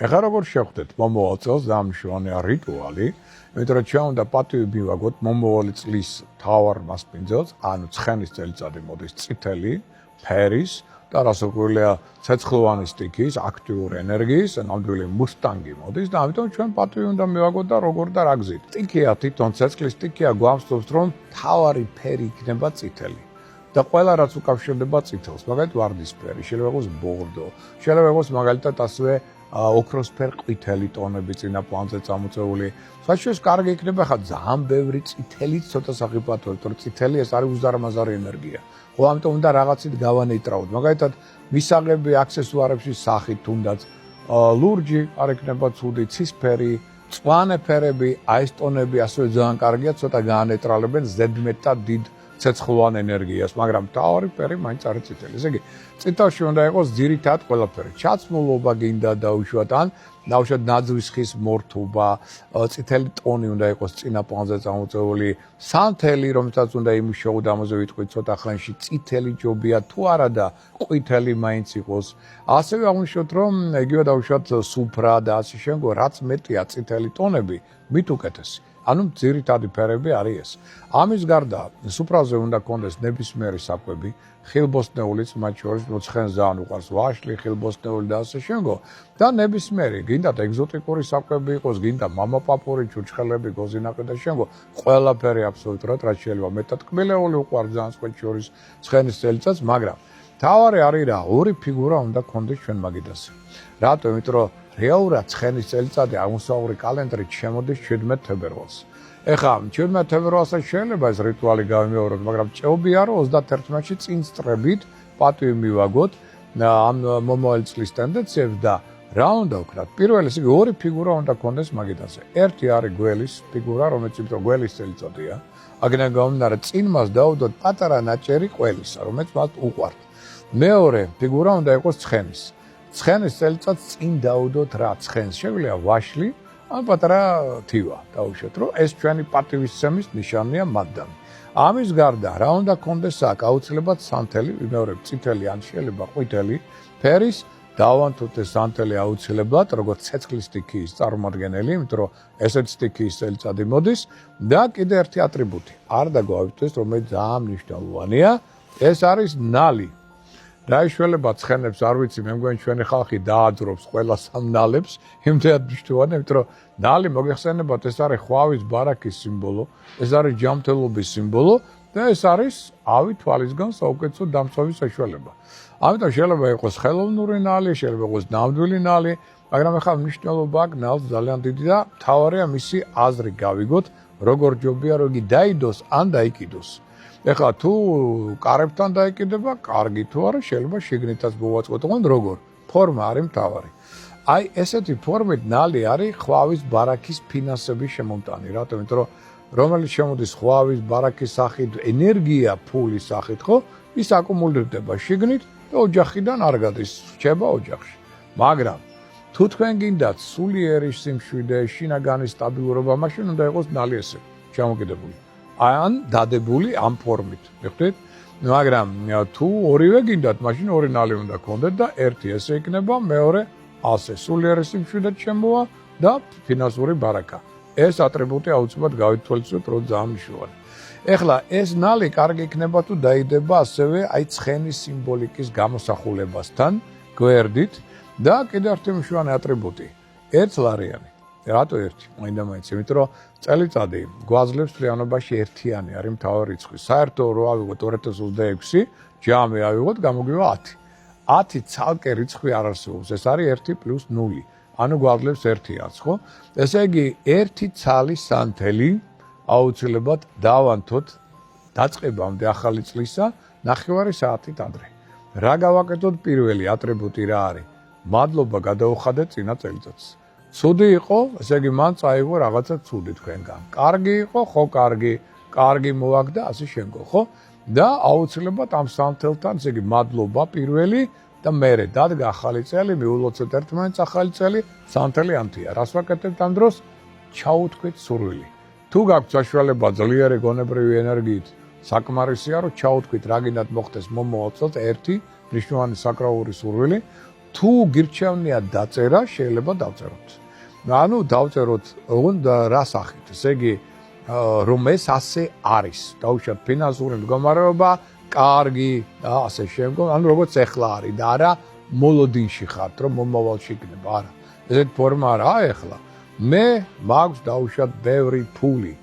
ეხლა როგორ შევხვდეთ მომავალ წელს დამშვენია რიტუალი, იმიტომ რომ ჩვენ უნდა პატივი მივაგოთ მომავალი წლის მთავარ მასპინძელს, ანუ ცხენის წელიწადი მოდის წითელი, ფერის და რასაკვირველია ცეცხლოვანი სტიქის, აქტიური ენერგიის, ნამდვილი მუსტანგი მოდის და ამიტომ ჩვენ პატივი უნდა მივაგოთ და როგორ და რა გზით. სტიქია თვითონ ცეცხლის სტიქია გვამსწრებს რომ მთავარი ფერი იქნება წითელი. და ყველა რაც უკავშირდება წითელს, მაგალითად ვარდისფერი, შეიძლება იყოს ბორდო, შეიძლება იყოს მაგალითად ასევე ოქროსფერ ყვითელი ტონები წინა პლანზე წამოწეული. საერთოდ კარგი იქნება ხა ძალიან ბევრი წითელიც ცოტა საფრთხეა, თორე წითელი ეს არის უზარმაზარი ენერგია. ხო, ამიტომ უნდა რაღაცით გავანეიტრალოთ. მაგალითად, მისაღები აქსესუარებში სახით თუნდაც ლურჯი არ იქნება ცუდი, ცისფერი, მწვანე ფერები, აი ეს ტონები ასევე ძალიან კარგია, ცოტა გაანეიტრალებენ ზედმეტად დიდ ცეცხლოვან ენერგიას, მაგრამ მთავარი ფერი მაინც არის წითელი. ესე იგი, წითელში უნდა იყოს ძირითად ყველაფერი. ჩაცმულობა გინდა დაუშვათ, ან ნავშად ნაძვის ხის მორთობა, წითელი ტონი უნდა იყოს წინა პლანზე წამოწეული, სანთელი, რომელსაც უნდა იმუშაოთ, ამაზე ვიტყვით ცოტა ხანში, წითელი ჯობია თუ არა და ყვითელი მაინც იყოს. ასევე აღნიშნოთ, რომ იგივე დაუშვათ სუფრა და ასე შემდგომ, რაც მეტია წითელი ტონები, მით უკეთესი. ანუ ძირითადი ფერები არის ეს. ამის გარდა სუფრაზე უნდა კონდეს ნებისმიერი საკვები, ხილბოსტნეულიც მათ შორის ცხენს ძალიან უყვარს ვაშლი, ხილბოსტნეული და ასე შემდგომ და ნებისმიერი, გინდათ ეგზოტიკური საკვები იყოს, გინდა მამაპაპური, ჩურჩხელები, გოზინაყი და შემდგომ, ყველაფერი აბსოლუტურად რაც შეიძლება მეტად კბილეული უყვარს ძალიან სხვა შორის ცხენის წელიწადს, მაგრამ თავარი არის რა, ორი ფიგურა უნდა კონდეს ჩვენ მაგიდაზე. რატო? იმიტომ რომ რეალურად ცხენის წელიწადი აღმოსავლური კალენდრით შემოდის 17 თებერვალს. ეხლა 17 თებერვალსაც შეიძლება ეს რიტუალი გავიმეოროთ, მაგრამ ჭეობია რომ 31-ში წინ სწრებით პატივი მივაგოთ ამ მომავალი წლის ტენდენციებს და რა უნდა ვქნათ? პირველი ისე ორი ფიგურა უნდა კონდეს მაგიდაზე. ერთი არის გველის ფიგურა, რომელიც იმიტომ გველის წელიწადია. აგენა გამომდინარე წინ მას დაუდოთ პატარა ნაჭერი ყველისა, რომელიც მას უყვართ. მეორე ფიგურა უნდა იყოს ცხენის. ცხენის წელიწადს წინ დაუდოთ რა ცხენს, შეგვიძლია ვაშლი, ან პატარა თივა დაუშვათ, რომ ეს ჩვენი პატივისცემის ნიშანია მათგან. ამის გარდა რა უნდა კონდეს აქ აუცილებლად სანთელი, ვიმეორებ წითელი ან შეიძლება ყვითელი ფერის დავანთოთ ეს სანთელი აუცილებლად, როგორც ცეცხლის სტიქიის წარმომადგენელი, იმიტომ რომ ესეც სტიქიის წელიწადი მოდის და კიდე ერთი ატრიბუტი. არ დაგვავითვალოთ, რომელიც ძალიან მნიშვნელოვანია, ეს არის ნალი. დაიშველება ცხენებს არ ვიცი, მე მგონი ჩვენი ხალხი დააძრობს ყველა სამ ნალებს, იმდენად მნიშვნელოვანია, იმიტომ რომ ნალი მოგეხსენებათ, ეს არის ხვავის ბარაქის სიმბოლო, ეს არის ჯანმრთელობის სიმბოლო და ეს არის ავი თვალისგან საუკეთესო დამცველის საშუალება. ამიტომ შეიძლება იყოს ხელოვნური ნალი, შეიძლება იყოს ნამდვილი ნალი, მაგრამ ახლა მნიშვნელობა აქვს ნალს ძალიან დიდი და მთავარია მისი აზრი გავიგოთ, როგორ ჯობია რომ იგი დაიდოს ან დაიკიდოს. ეხლა თუ კარებთან დაიკიდება, კარგი თუ არა, შეიძლება შიგნითაც მოვაწყოთ, მაგრამ როგორ? ფორმა არის მთავარი. აი ესეთი ფორმით ნალი არის ხვავის ბარაქის ფინანსების შემომტანი, რატომ? იმიტომ რომ რომელიც შემოდის ხვავის ბარაქის სახით, ენერგია ფულის სახით, ხო? ის აკუმულირდება შიგნით და ოჯახიდან არ გადის, რჩება ოჯახში. მაგრამ თუ თქვენ გინდათ სულიერი სიმშვიდე, შინაგანი სტაბილურობა, მაშინ უნდა იყოს ნალი ესე, ჩამოკიდებული. ან დადებული ამ ფორმით, მიხვდით? მაგრამ თუ ორივე გინდათ, მაშინ ორი ნალი უნდა გქონდეთ და ერთი ესე იქნება, მეორე ასე, სულიერი სიმშვიდე შემოვა და ფინანსური ბარაკა. ეს ატრიბუტი აუცილებლად გავითვალისწინოთ, რომ ძალიან მნიშვნელოვანია. ეხლა ეს ნალი კარგი იქნება თუ დაიდება ასევე აი ცხენის სიმბოლიკის გამოსახულებასთან, გვერდით და კიდევ ერთი მნიშვნელოვანი ატრიბუტი, ერთლარიანი. რატო ერთი? მაინდა-მაინც, იმიტომ რომ წელიწადი გვაძლევს მთლიანობაში ერთიანი არის მთავარი რიცხვი. საერთო რო ავიღოთ 2026, ჯამი ავიღოთ, გამოგვივა 10. 10 ცალკე რიცხვი არ არსებობს. ეს არის 1 + 0. ანუ გვაძლევს ერთიანს, ხო? ესე იგი, ერთი ცალი სანთელი აუცილებლად დავანთოთ დაწყებამდე ახალი წლისა 9 საათით ადრე. რა გავაკეთოთ პირველი ატრიბუტი რა არის? მადლობა გადაუხადეთ წინა წელიწადს. ცუდი იყო, ესე იგი მან წაიღო რაღაცა ცუდი თქვენგან. კარგი იყო, ხო კარგი, კარგი მოაგდა ასე შემდგომ, ხო? და აუცილებლად ამ სანთელთან, ესე იგი მადლობა პირველი და მერე დადგა ახალი წელი, მიულოცეთ ერთმანეთს ახალი წელი, სანთელი ამთია. რას ვაკეთებთ ამ დროს? ჩაუთქვით სურვილი. თუ გაქვთ საშუალება ძლიერი გონებრივი ენერგიით, საკმარისია რომ ჩაუთქვით რა გინდათ მოხდეს მომავალ წელს ერთი მნიშვნელოვანი საკრალური სურვილი. თუ გირჩევნიათ დაწერა, შეიძლება დავწეროთ. ანუ დავწეროთ რა სახით, ესე იგი რომ ეს ასე არის. დაუშვათ ფინანსური მდგომარეობა კარგი და ასე შემდგომ, ანუ როგორც ეხლა არის და არა მოლოდინში ხართ, რომ მომავალში იქნება, არა. ესეთ ფორმა არა ეხლა. მე მაქვს დაუშვათ ბევრი ფული.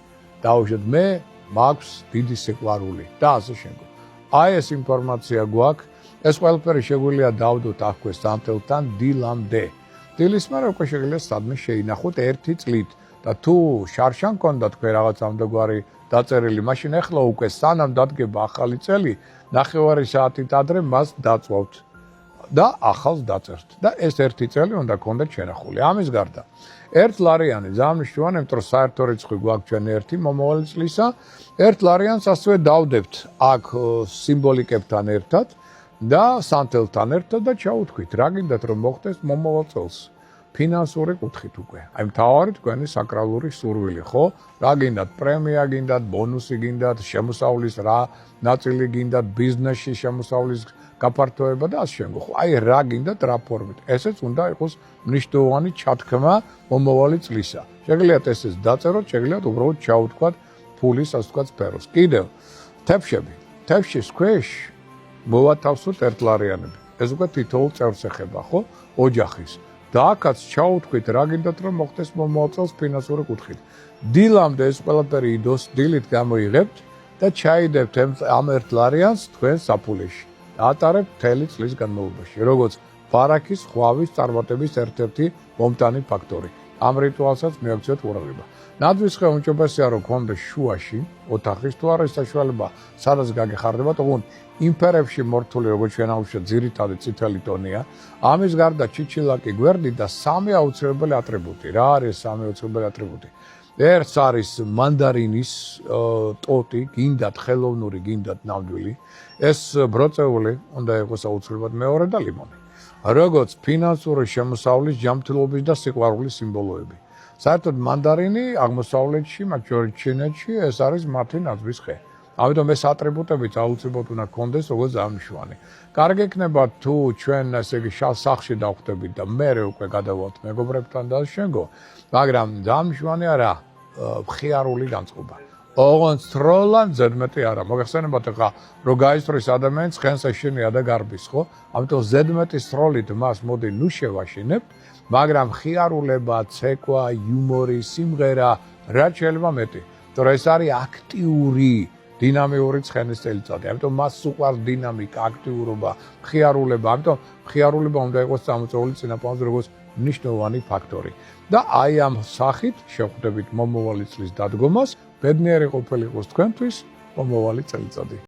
დაუშვათ მე მაქვს დიდი სიყვარული და ასე შემდგომ. აი ეს ინფორმაცია გვაქვს, ეს ყველაფერი შეგვიძლია დავდოთ აქვე სანთელთან დილამდე. დილის მერე უკვე შეგვიძლია სადმე შეინახოთ 1 წლით და თუ შარშან გქონდა თქვენ რაღაც ამდაგვარი დაწერილი, მაშინ ეხლა უკვე სანამ დადგება ახალი წელი, 9 საათით ადრე მას დაწვავთ და ახალს დაწერთ და ეს 1 წელი უნდა გქონდეთ შენახული. ამის გარდა 1 ლარიანი ძალიან მნიშვნელოვანი, იმიტომ რომ საერთო რიცხვი გვაქვს ჩვენ 1 მომავალი წლისა, 1 ლარიანს ასევე დავდებთ აქ სიმბოლიკებთან ერთად და სანთელთან ერთად და ჩაუთქვით, რა გინდათ რომ მოხდეს მომავალ წელს. ფინანსური კუთხით უკვე. აი მთავარი თქვენი საკრალური სურვილი, ხო? რა გინდათ, პრემია გინდათ, ბონუსი გინდათ, შემოსავლის რა ნაწილი გინდათ, ბიზნესში შემოსავლის გაფართოება და ასე შემდგომ. აი რა გინდათ, რა ფორმით. ესეც უნდა იყოს მნიშვნელოვანი ჩათქმა მომავალი წლისა. შეგიძლიათ ესეც დაწეროთ, შეგიძლიათ უბრალოდ ჩაუთქვათ ფულის, ასე ვთქვათ, სფეროს. კიდევ თეფშები. თეფშის ქვეშ მოვათავსოთ 1 ლარიანები. ეს უკვე თითოეულ წევრს ეხება, ხო? ოჯახის. და აქაც ჩაუთქვით, რა გინდათ რომ მოხდეს მომავალ წელს ფინანსური კუთხით. დილამდე ეს ყველაფერი იდოს, დილით გამოიღებთ და ჩაიდებთ ამ 1 ლარიანს თქვენ საფულეში. ატარებთ მთელი წლის განმავლობაში, როგორც ბარაქის ხვავის წარმატების ერთ-ერთი მომტანი ფაქტორი. ამ რიტუალსაც მიაქციოთ ყურადღება. ნაძვის ხე უმჯობესია რომ გქონდეს შუაში, ოთახის თუ არა საშუალება, სადაც გაგეხარდება, თუმცა იმ ფერებში მორთული, როგორც ჩვენ აუშვათ, ძირითადი წითელი ტონია. ამის გარდა ჩიჩილაკი, გვერდი და 3 აუცილებელი ატრიბუტი. რა არის 3 აუცილებელი ატრიბუტი? ერთს არის მანდარინის ტოტი, გინდათ ხელოვნური, გინდათ ნამდვილი. ეს ბროწეული უნდა იყოს აუცილებლად, მეორე და ლიმონი. როგორც ფინანსური შემოსავლის, ჯანმრთელობის და სიყვარულის სიმბოლოები. საერთოდ მანდარინი აღმოსავლეთში, მათ შორის ჩინეთში, ეს არის მათი ნაძვის ხე. ამიტომ ეს ატრიბუტებიც აუცილებლად უნდა გქონდეს, როგორც ძალიან მნიშვნელოვანი. კარგი იქნება თუ ჩვენ ესე იგი სახლში დავხვდებით და მერე უკვე გადავალთ მეგობრებთან და შემდგომ, მაგრამ ძალიან მნიშვნელოვანია რა, მხიარული განწყობა. ოღონდ სროლან ზედმეტი არა. მოგეხსენებათ ახლა რომ გაისწრის ადამიანს ხენს ეშინია და გარბის, ხო? ამიტომ ზედმეტი სროლით მას მოდი ნუ შევაშინებთ, მაგრამ მხიარულება, ცეკვა, იუმორი, სიმღერა, რაც შეიძლება მეტი. თორე ეს არის აქტიური დინამიური ცხენის წელიწადი. ამიტომ მას უყვარს დინამიკა, აქტიურობა, მხიარულება. ამიტომ მხიარულება უნდა იყოს წამოწეული წინაპრებზე როგორც მნიშვნელოვანი ფაქტორი. და აი ამ სახით შევხვდებით მომავალი წლის დადგომას. ბედნიერი ყოფილი იყოს თქვენთვის მომავალი წელიწადი.